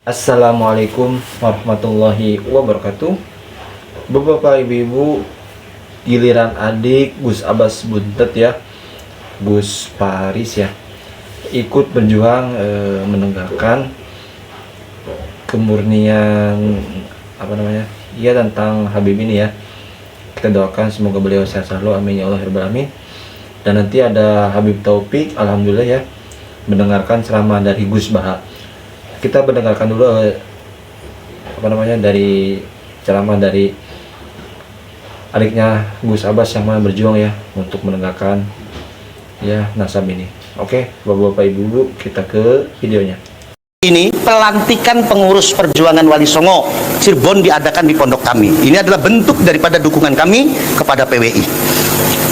Assalamualaikum warahmatullahi wabarakatuh. Bapak ibu-ibu, giliran adik Gus Abbas Buntet ya, Gus Paris ya, ikut berjuang menegakkan kemurnian ya tentang Habib ini ya. Kita doakan semoga beliau sehat selalu, amin ya Allah ya rabbal alamin. Dan nanti ada Habib Taufik, alhamdulillah ya, mendengarkan ceramah dari Gus Baha. Kita mendengarkan dulu dari ceramah dari adiknya Gus Abbas yang mana berjuang ya untuk menegakkan ya nasab ini. Oke, bapak-bapak ibu-ibu, kita ke videonya. Ini pelantikan pengurus perjuangan Wali Songo Cirebon diadakan di pondok kami. Ini adalah bentuk daripada dukungan kami kepada PWI.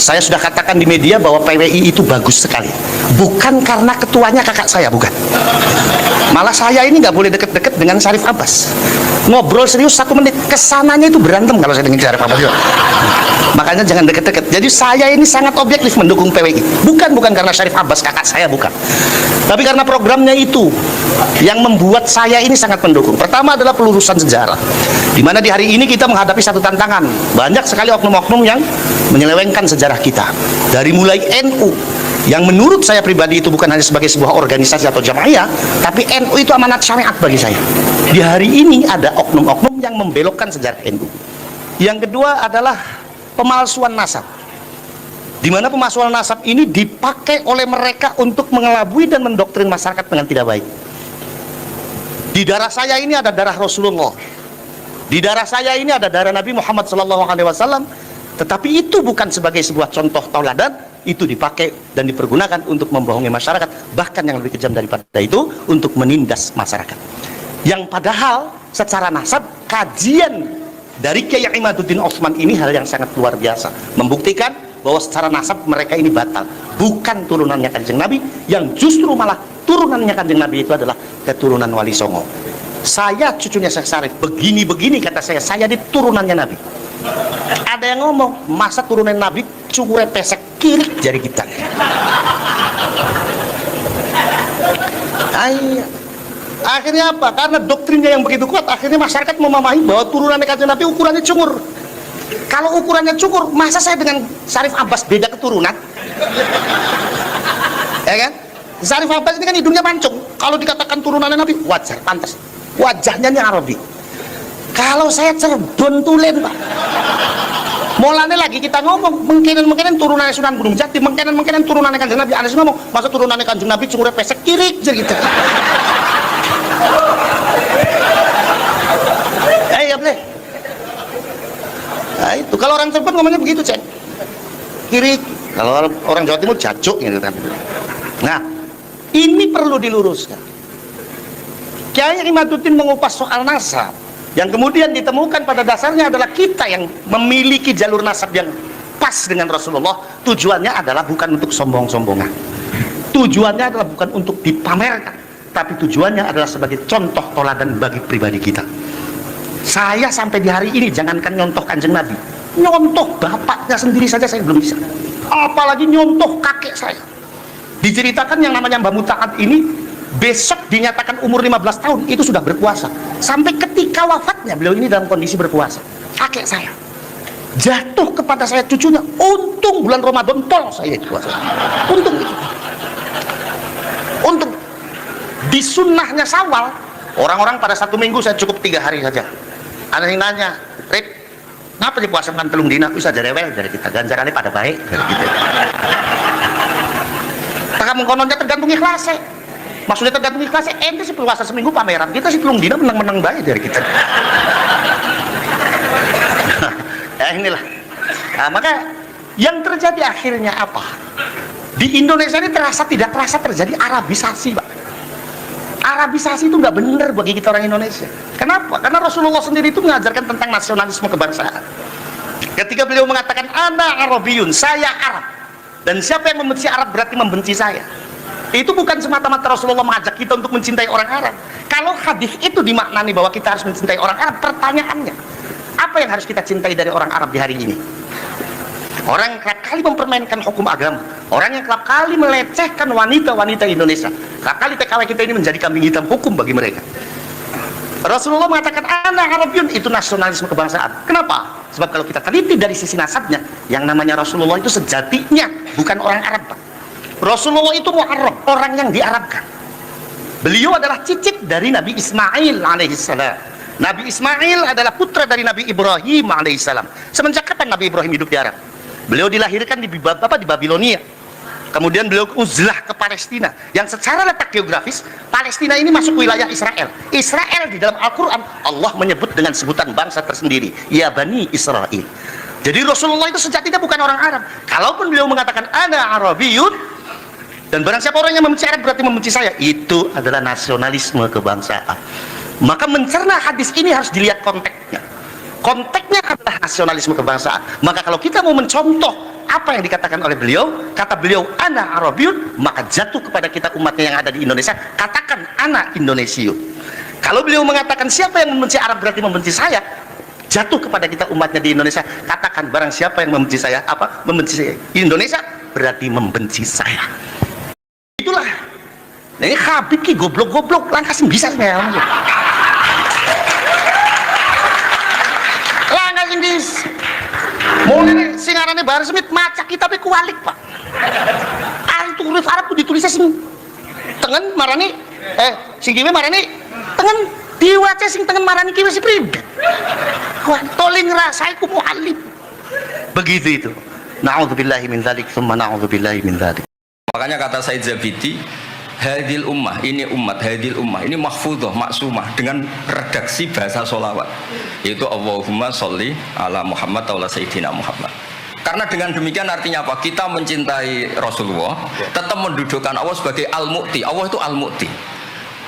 Saya sudah katakan di media bahwa PWI itu bagus sekali. Bukan karena ketuanya kakak saya, bukan. Malah saya ini nggak boleh deket-deket dengan Syarif Abbas. Ngobrol serius 1 menit, kesananya itu berantem kalau saya dengan Syarif Abbas. Makanya jangan deket-deket. Jadi saya ini sangat objektif mendukung PWI. Bukan karena Syarif Abbas kakak saya, bukan. Tapi karena programnya itu yang membuat saya ini sangat mendukung. Pertama adalah pelurusan sejarah. Dimana di hari ini kita menghadapi satu tantangan. Banyak sekali oknum-oknum yang menyelewengkan sejarah kita. Dari mulai NU, yang menurut saya pribadi itu bukan hanya sebagai sebuah organisasi atau jamaah, tapi NU itu amanat syariat bagi saya. Di hari ini ada oknum-oknum yang membelokkan sejarah NU. Yang kedua adalah pemalsuan nasab, di mana pemalsuan nasab ini dipakai oleh mereka untuk mengelabui dan mendoktrin masyarakat dengan tidak baik. Di darah saya ini ada darah Rasulullah, di darah saya ini ada darah Nabi Muhammad SAW, tetapi itu bukan sebagai sebuah contoh tauladan. Itu dipakai dan dipergunakan untuk membohongi masyarakat, bahkan yang lebih kejam daripada itu untuk menindas masyarakat. Yang padahal secara nasab, kajian dari Kiai Imaduddin Utsman ini hal yang sangat luar biasa, membuktikan bahwa secara nasab mereka ini batal, bukan turunannya Kanjeng Nabi, yang justru malah turunannya Kanjeng Nabi itu adalah keturunan Wali Songo. Saya cucunya Syekh Syarif, begini kata saya di turunannya Nabi. Ada yang ngomong, masa turunan Nabi cungure pesek kiri jari kita. Akhirnya apa? Karena doktrinnya yang begitu kuat, akhirnya masyarakat memahami bahwa turunannya Kanjeng Nabi ukurannya cungur. Kalau ukurannya cukur, masa saya dengan Syarif Abbas beda keturunan? Ya kan? Syarif Abbas ini kan hidungnya mancung. Kalau dikatakan turunannya Nabi, wajar, pantas. Wajahnya ini Arabi. Kalau saya Cirebon Tulen, Pak. Mulanya lagi kita ngomong, mungkin turunannya Sunan Gunung Jati, mungkin turunannya Kanjeng Nabi. Anas ngomong, masa turunannya Kanjeng Nabi cungure pesek kiri gitu. Ya boleh. Nah itu kalau orang Cirebon ngomongnya begitu, cek. Kiri. Kalau orang Jawa Timur jajuk gitu kan. Nah, ini perlu diluruskan. Kiai Imaduddin mengupas soal nasab, yang kemudian ditemukan pada dasarnya adalah kita yang memiliki jalur nasab yang pas dengan Rasulullah. Tujuannya adalah bukan untuk sombong-sombongan, tujuannya adalah bukan untuk dipamerkan, tapi tujuannya adalah sebagai contoh toladan bagi pribadi kita. Saya sampai di hari ini, jangankan nyontoh Kanjeng Nabi, nyontoh bapaknya sendiri saja saya belum bisa, apalagi nyontoh kakek saya. Diceritakan yang namanya Mbah Mutaat ini besok dinyatakan umur 15 tahun itu sudah berpuasa, sampai ketika wafatnya beliau ini dalam kondisi berpuasa. Kakek saya jatuh kepada saya cucunya, untung bulan Ramadan tol saya itu puasa, untung di sunnahnya Syawal orang-orang pada 1 minggu, saya cukup 3 hari saja. Ada yang nanya, Rik, ngapa dipuasa dengan telung dina? Bisa jadi rewel dari kita, ganjarannya pada baik dari kita. Tak mengkononnya tergantung ikhlasnya. Maksudnya tergantung ikhlasnya, ente sih puasa seminggu pameran, kita sih telung dina menang-menang baik dari kita. Ya inilah. Nah, maka yang terjadi akhirnya apa? Di Indonesia ini tidak terasa terjadi Arabisasi, Pak. Arabisasi itu nggak benar bagi kita orang Indonesia. Kenapa? Karena Rasulullah sendiri itu mengajarkan tentang nasionalisme kebangsaan. Ketika beliau mengatakan ana Arabiyun, saya Arab, dan siapa yang membenci Arab berarti membenci saya. Itu bukan semata-mata Rasulullah mengajak kita untuk mencintai orang Arab. Kalau hadis itu dimaknani bahwa kita harus mencintai orang Arab, pertanyaannya, apa yang harus kita cintai dari orang Arab di hari ini? Orang yang kerap kali mempermainkan hukum agama, orang yang kerap kali melecehkan wanita-wanita Indonesia, kerap kali TKW kita ini menjadi kambing hitam hukum bagi mereka. Rasulullah mengatakan ana Arabiun, itu nasionalisme kebangsaan. Kenapa? Sebab kalau kita teliti dari sisi nasabnya, yang namanya Rasulullah itu sejatinya bukan orang Arab, Pak. Rasulullah itu Mu'arrab, orang yang diarabkan. Beliau adalah cicit dari Nabi Ismail alaihissalam. Nabi Ismail adalah putra dari Nabi Ibrahim alaihissalam. Semenjak kapan Nabi Ibrahim hidup di Arab? Beliau dilahirkan di Babilonia. Kemudian beliau uzlah ke Palestina, yang secara letak geografis Palestina ini masuk wilayah Israel. Israel di dalam Al-Quran Allah menyebut dengan sebutan bangsa tersendiri, ya Bani Israel. Jadi Rasulullah itu sejatinya bukan orang Arab. Kalaupun beliau mengatakan ana Arabiyun, dan barang siapa orang yang membenci Arab berarti membenci saya, itu adalah nasionalisme kebangsaan. Maka mencerna hadis ini harus dilihat konteksnya. Konteksnya adalah nasionalisme kebangsaan. Maka kalau kita mau mencontoh apa yang dikatakan oleh beliau, kata beliau ana Arabiyun, maka jatuh kepada kita umatnya yang ada di Indonesia, katakan ana Indonesiun. Kalau beliau mengatakan siapa yang membenci Arab berarti membenci saya, jatuh kepada kita umatnya di Indonesia, katakan barang siapa yang membenci saya, membenci saya Indonesia berarti membenci saya. Itulah. Nah, ini Habib ki goblok-goblok langkah sing bisa saya. Langkah sing bisa. Mulai sing arane Bahar Smith maca kitabe kualik, Pak. Itu huruf Arab ditulisnya sing tengen marani sing kiwe marani tengen diwaca sing tengen marani kiwe si pribet. Wah, toling rasaiku muallim. Begitu itu. Na'udzubillahi min dzalik, tsumma na'udzubillahi min dzalik. Makanya kata Said Zabidi, hadil ummah, ini umat, hadil ummah ini mahfudhah, maksumah dengan redaksi bahasa sholawat, yaitu Allahumma sholli ala Muhammad wa ala Sayyidina Muhammad. Karena dengan demikian artinya apa? Kita mencintai Rasulullah, tetap mendudukkan Allah sebagai al-mu'ti. Allah itu al-mu'ti.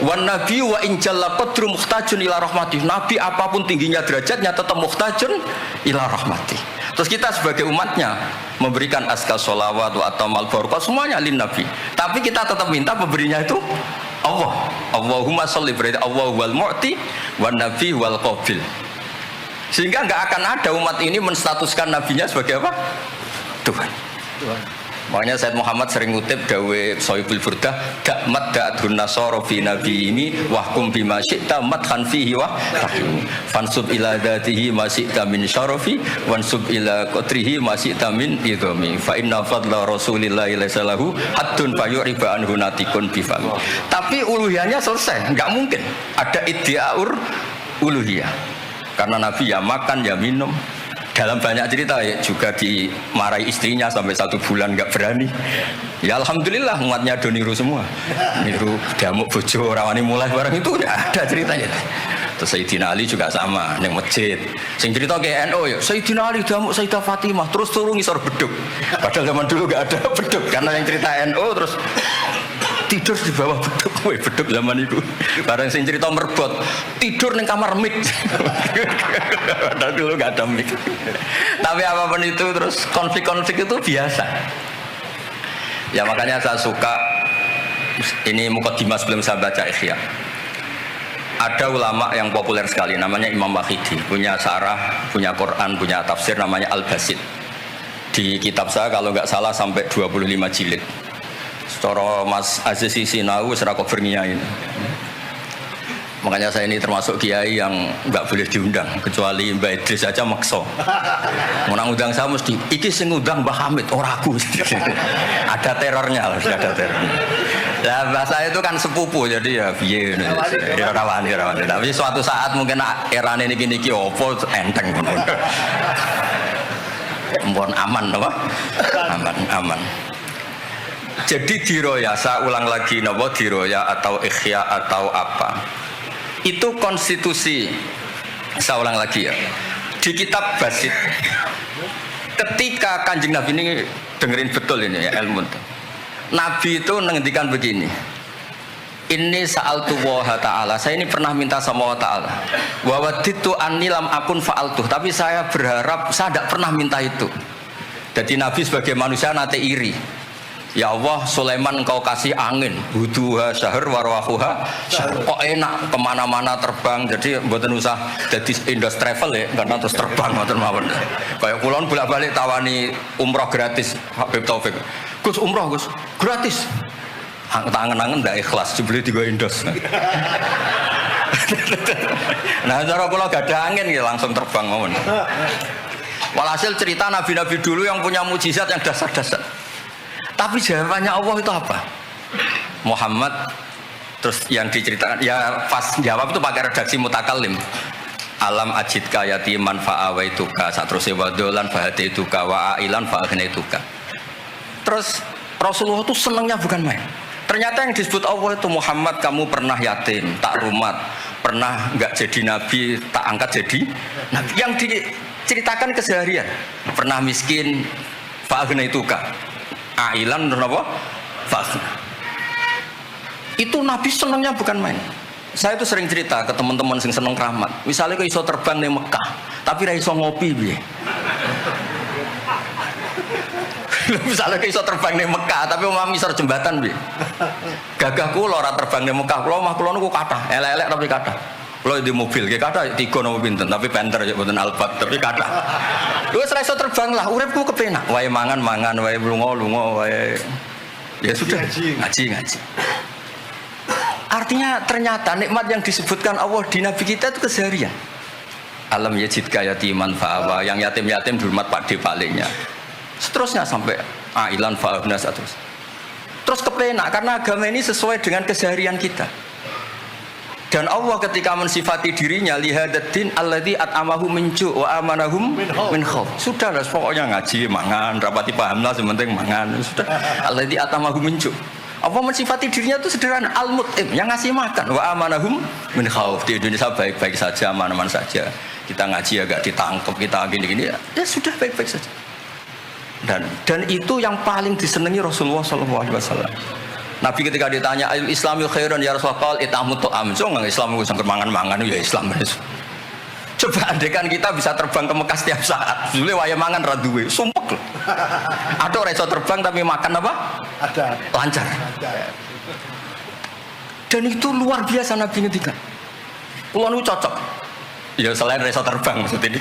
Wan nabi wa in jalla qadru muhtajun ila rahmatih. Nabi apapun tingginya derajatnya tetap muhtajun ila rahmatih. Terus kita sebagai umatnya memberikan azkar sholawat wa atamal barakah semuanya lin nabi. Tapi kita tetap minta pemberinya itu Allah. Allahumma sholli, berarti Allah wal mu'ti wan nabi wal qabil. Sehingga nggak akan ada umat ini menstatuskan nabinya sebagai apa? Tuhan. Makanya Said Muhammad sering ngutip dawe Sohibul Burdah, dakmat da'adhun nasara fi nabi ini wahkum bima syi'ta madhan fihi wa tahim fansub ila dhatihi ma syi'ta min syarafi wansub ila qatrihi ma syi'ta min idhami fa inna fadla rasulillahi laysa lahu haddun fayuriba anhu natikun bifami. Tapi uluhiyahnya selesai, nggak mungkin ada iddiaur uluhiyah. Karena Nabi ya makan ya minum. Dalam banyak cerita ya, juga dimarahi istrinya sampai 1 bulan nggak berani. Ya alhamdulillah umatnya do niru semua. Niru diamuk bojo rawani mulai barang itu udah ada ceritanya. Terus Sayyidina Ali juga sama neng masjid. Sing cerita ke NU ya Sayyidina Ali diamuk Sayyidah Fatimah terus turun ngisor beduk. Padahal zaman dulu nggak ada beduk karena yang cerita NU terus tidur di bawah beduk, beduk zaman itu. Barang sing cerita merbot, tidur di kamar mik. Padahal dulu nggak ada mik. Tapi apapun itu terus konflik-konflik itu biasa. Ya makanya saya suka ini mukadimah sebelum saya baca Ihya. Ada ulama yang populer sekali, namanya Imam Wahidi, punya sarah, punya Quran, punya tafsir namanya Al-Basit. Di kitab saya kalau nggak salah sampai 25 jilid. Secara Mas Aziz Sinau serah cover ngiyain. Makanya saya ini termasuk kiai yang nggak boleh diundang kecuali Mbak Idris aja makso. Mau undang saya mesti iki sing ngundang Mbah Hamid ora aku. Ada terornya, harus ada teror. Nah, bahasa itu kan sepupu jadi ya piye ya rawani. Tapi suatu saat mungkin erane niki opo enteng. Mohon aman apa? Aman. Jadi diroya, saya ulang lagi, diroya atau ikhya atau apa, itu konstitusi. Saya ulang lagi ya, di kitab Basit, ketika Kanjeng Nabi ini dengerin betul ini ya ilmu, Nabi itu menghentikan begini, ini sa'altu wa ta'ala, saya ini pernah minta sama Allah Ta'ala, wa waditu anni lam akun fa'altuh, tapi saya berharap saya tidak pernah minta itu. Jadi Nabi sebagai manusia nanti iri. Ya Allah, Sulaiman engkau kasih angin, buduha syahr warwahuha syahr. Kok enak kemana-mana terbang, jadi mboten usah jadi indos travel ya, karena terus terbang mboten mawon. Kayak kulon bolak-balik tawani umroh gratis Habib Taufik. Gus umroh Gus, gratis. Angen-angen ndak ikhlas, dibeli 3 indos. Nah, cara kula gak ada angin ya langsung terbang mawon. Walhasil cerita nabi-nabi dulu yang punya mukjizat yang dasar-dasar. Tapi jawabannya Allah itu apa? Muhammad, terus yang diceritakan ya pas jawab itu pakai redaksi mutakallim. Alam ajidka yatiman fa'awaituka, satruse wadolan fahadaituka wa ailan fa'agnaituka. Terus Rasulullah itu senangnya bukan main. Ternyata yang disebut Allah itu Muhammad, kamu pernah yatim, tak rumat, pernah nggak jadi nabi, tak angkat jadi nabi. Yang diceritakan keseharian, pernah miskin, fa'agnaituka, ailan, apa? Fa'agna. Itu nabi senangnya bukan main. Saya itu sering cerita ke teman-teman yang seneng keramat. Misalnya ke iso terbang di Mekah, tapi ra iso ngopi piye. Misalnya ke iso terbang di Mekah, tapi omah misor jembatan piye. Gagah kula ora terbang di Mekah, kula omah kula niku kathah, elek-elek tapi kathah. Kula di mobil, ki kathah 3 napa pinten, tapi penter ya mboten albat, tapi kathah. Wis ora iso terbang lah, uripku kepenak. Wae mangan-mangan, wae lunga-lunga, wae ya sudah ngaji. Artinya ternyata nikmat yang disebutkan Allah di Nabi kita itu keseharian. Alam yajidka yatiman fa'awa, yang yatim-yatim dihormat pakde palingnya. Seterusnya sampai ailan fa'abna terus kepenak karena agama ini sesuai dengan keseharian kita. Dan Allah ketika mensifati dirinya lihadaddin alladzi at'amahu min ju' wa amanahum min khauf. Sudah lah pokoknya ngaji mangan rapati paham lah sementing mangan sudah. Alladzi at'amahu min ju'. Apa mensifati dirinya itu sederhana, al-mut'im, yang ngasih makan, wa amanahum min khauf. Di Indonesia baik-baik saja, aman-aman saja. Kita ngaji agak ditangkap, kita gini-gini, ya sudah baik-baik saja. Dan itu yang paling disenangi Rasulullah SAW. Nabi ketika ditanya, Islami khairan ya Rasulullah, itamu to'am. So nggak Islam itu sangker mangan-mangan, ya Islam. Coba andekan kita bisa terbang ke Mekah setiap saat, dulu waya mangan raduwe, sumpek loh. Ada orang yang terbang tapi makan apa? Ada. Lancar. Dan itu luar biasa Nabi ngendikan. Kulo niku cocok. Ya selain reso terbang maksud ini.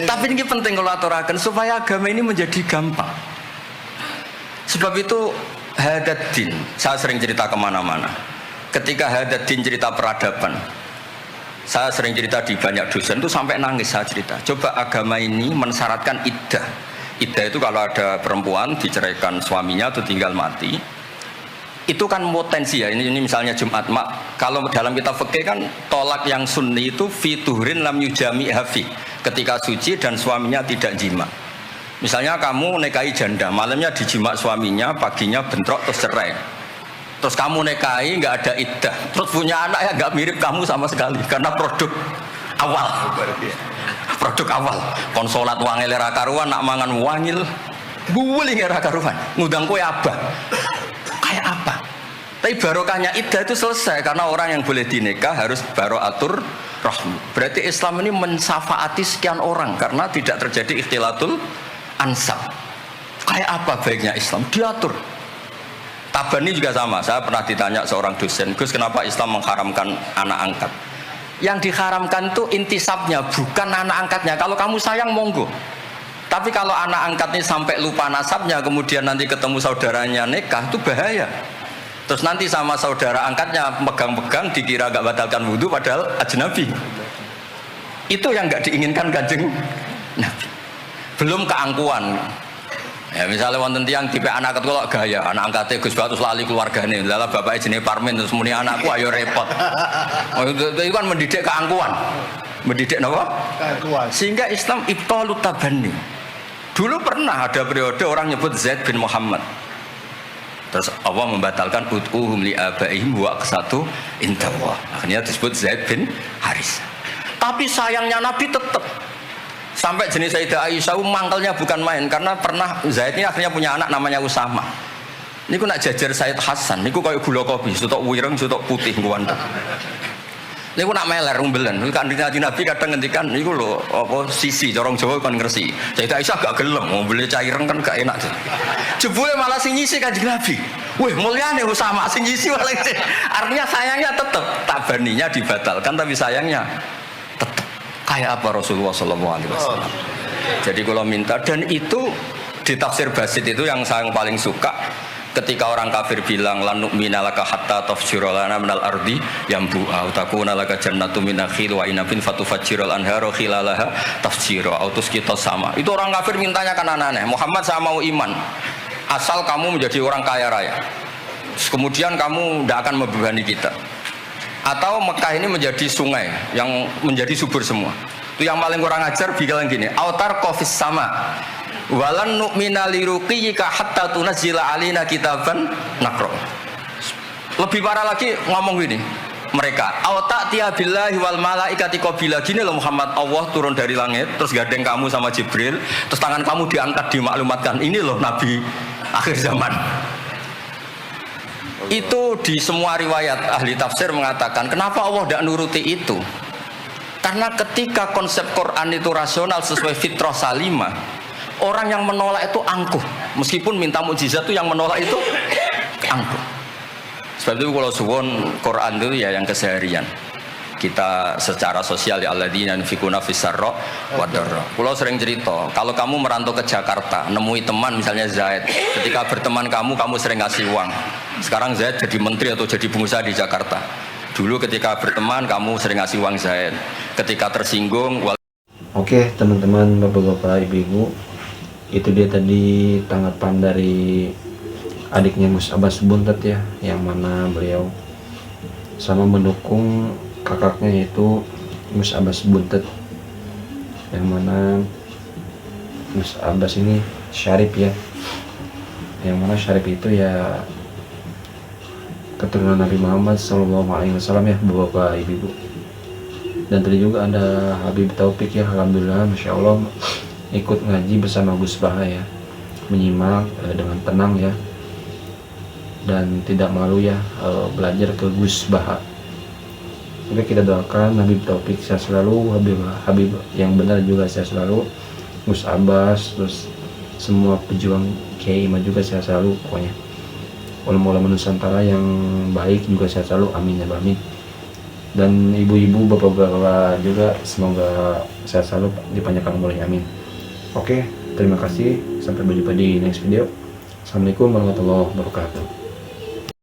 Tapi ini penting kalau aturakan supaya agama ini menjadi gampang. Sebab itu hadaddin, saya sering cerita kemana-mana. Ketika hadaddin cerita peradaban, saya sering cerita di banyak dosen itu sampai nangis saya cerita. Coba agama ini mensyaratkan iddah. Iddah itu kalau ada perempuan diceraikan suaminya atau tinggal mati, itu kan potensi ya. Ini misalnya Jumat mak. Kalau dalam kitab fikih kan tolak yang sunni itu fiturin lam yujami hafi. Ketika suci dan suaminya tidak jima. Misalnya kamu nikahi janda, malamnya dijima suaminya, paginya bentrok terus cerai. Terus kamu nikahi nggak ada iddah, terus punya anak ya nggak mirip kamu sama sekali karena produk awal. Konsolat wangil era karuan, nak mangan wangil, guling era karuan, ngundang kue abah. Kayak apa? Tapi barokahnya iddah itu selesai karena orang yang boleh dinikah harus baroatur rahmi. Berarti Islam ini mensafaati sekian orang karena tidak terjadi ikhtilatul ansab. Kayak apa baiknya Islam? Diatur. Tabani juga sama. Saya pernah ditanya seorang dosen, Gus kenapa Islam mengharamkan anak angkat? Yang diharamkan itu intisabnya, bukan anak angkatnya. Kalau kamu sayang monggo. Tapi kalau anak angkatnya sampai lupa nasabnya, kemudian nanti ketemu saudaranya nikah, itu bahaya. Terus nanti sama saudara angkatnya pegang-pegang dikira gak batalkan wudhu padahal ajnabi. Itu yang gak diinginkan Kanjeng Nabi. Belum keangkuhan. Ya misalnya wonten tiyang tipe anak angkat kok gaya, anak angkatnya Gus Batus lali keluargane, lala bapaknya jenenge Parmin terus muni anakku ayo repot. Itu kan mendidik keangkuhan. Mendidik napa? Keangkuhan. Sehingga Islam ibtalut tabanni. Dulu pernah ada periode orang nyebut Zaid bin Muhammad. Terus Allah membatalkan ud'uhum li abaihim wa aqsatu indallah. Akhirnya disebut Zaid bin Haris. Tapi sayangnya Nabi tetap sampai jenis Sayyidah Aisyah mangkelnya bukan main karena pernah Zaid ini akhirnya punya anak namanya Usama. Niku nak jajar Sayyid Hasan, niku kayak gula kopi, sutok wireng, sutok putih kuwanda. Niku nak meler rumbelen. Kanjeng Nabi kadang ngendikan niku lho apa sisi corong Jawa kan ngersi. Sayyidah Aisyah gak gelem, mobil caireng kan gak enak. Jebule malah sing nyisi Kanjeng Nabi. Wih, mulyane Usama sing nyisi malah. Artinya sayangnya tetap tabaninya dibatalkan tapi sayangnya tetap. Kayak apa Rasulullah SAW. Jadi kalau minta, dan itu di tafsir Basit itu yang saya paling suka, Ketika orang kafir bilang lan nu'mina laka hatta tafjura lana minal ardi yambu'a takuna laka jannatu min nakhil wa inabin fatufajjiral anharu khilalaha tafjira autus kita sama. Itu orang kafir mintanya kan aneh. Muhammad saya mau iman asal kamu menjadi orang kaya raya. Kemudian kamu tidak akan membebani kita. Atau Mekah ini menjadi sungai yang menjadi subur semua. Itu yang paling kurang ajar bilang gini, autar kofis sama walan nu'mina liruqiyika hatta tunazzila alina kitaban nakro. Lebih parah lagi ngomong gini mereka, auta tiya billahi wal malaikati qabila. Gini loh Muhammad, Allah turun dari langit terus gandeng kamu sama Jibril, terus tangan kamu diangkat dimaklumatkan, ini loh Nabi akhir zaman. Itu di semua riwayat ahli tafsir mengatakan kenapa Allah tidak nuruti itu, karena ketika konsep Quran itu rasional sesuai fitrah salimah, orang yang menolak itu angkuh, meskipun minta mukjizat itu yang menolak itu angkuh. Sebab itu kalau suwon Quran itu ya yang keseharian kita secara sosial, ya alladzina yunfikuna fis-sarra wad-dharra. Kalau sering cerita, kalau kamu merantau ke Jakarta, nemui teman misalnya Zaid, ketika berteman kamu sering ngasih uang. Sekarang Zaid jadi menteri atau jadi pengusaha di Jakarta. Dulu ketika berteman kamu sering ngasih uang Zaid. Ketika tersinggung. Oke teman-teman, bapak-bapak, ibu-ibu, itu dia tadi tanggapan dari adiknya Gus Abbas Buntet ya, yang mana beliau sama mendukung kakaknya yaitu Gus Abbas Buntet, yang mana Gus Abbas ini syarif ya, yang mana syarif itu ya keturunan Nabi Muhammad SAW ya, bapak ibu. Dan tadi juga ada Habib Taufik ya, alhamdulillah, masya Allah, ikut ngaji bersama Gus Baha ya, menyimak dengan tenang ya, dan tidak malu ya belajar ke Gus Baha. Oke, kita doakan Habib Taufik sehat selalu, Habib yang benar juga sehat selalu, Gus Abbas, terus semua pejuang Kiai Imam juga sehat selalu pokoknya. Ulama-ulama Nusantara yang baik juga sehat selalu, amin ya amin. Dan ibu-ibu, bapak-bapak juga semoga sehat selalu, dipanjangkan umurnya, amin. Oke, terima kasih, sampai berjumpa di next video. Assalamualaikum warahmatullahi wabarakatuh.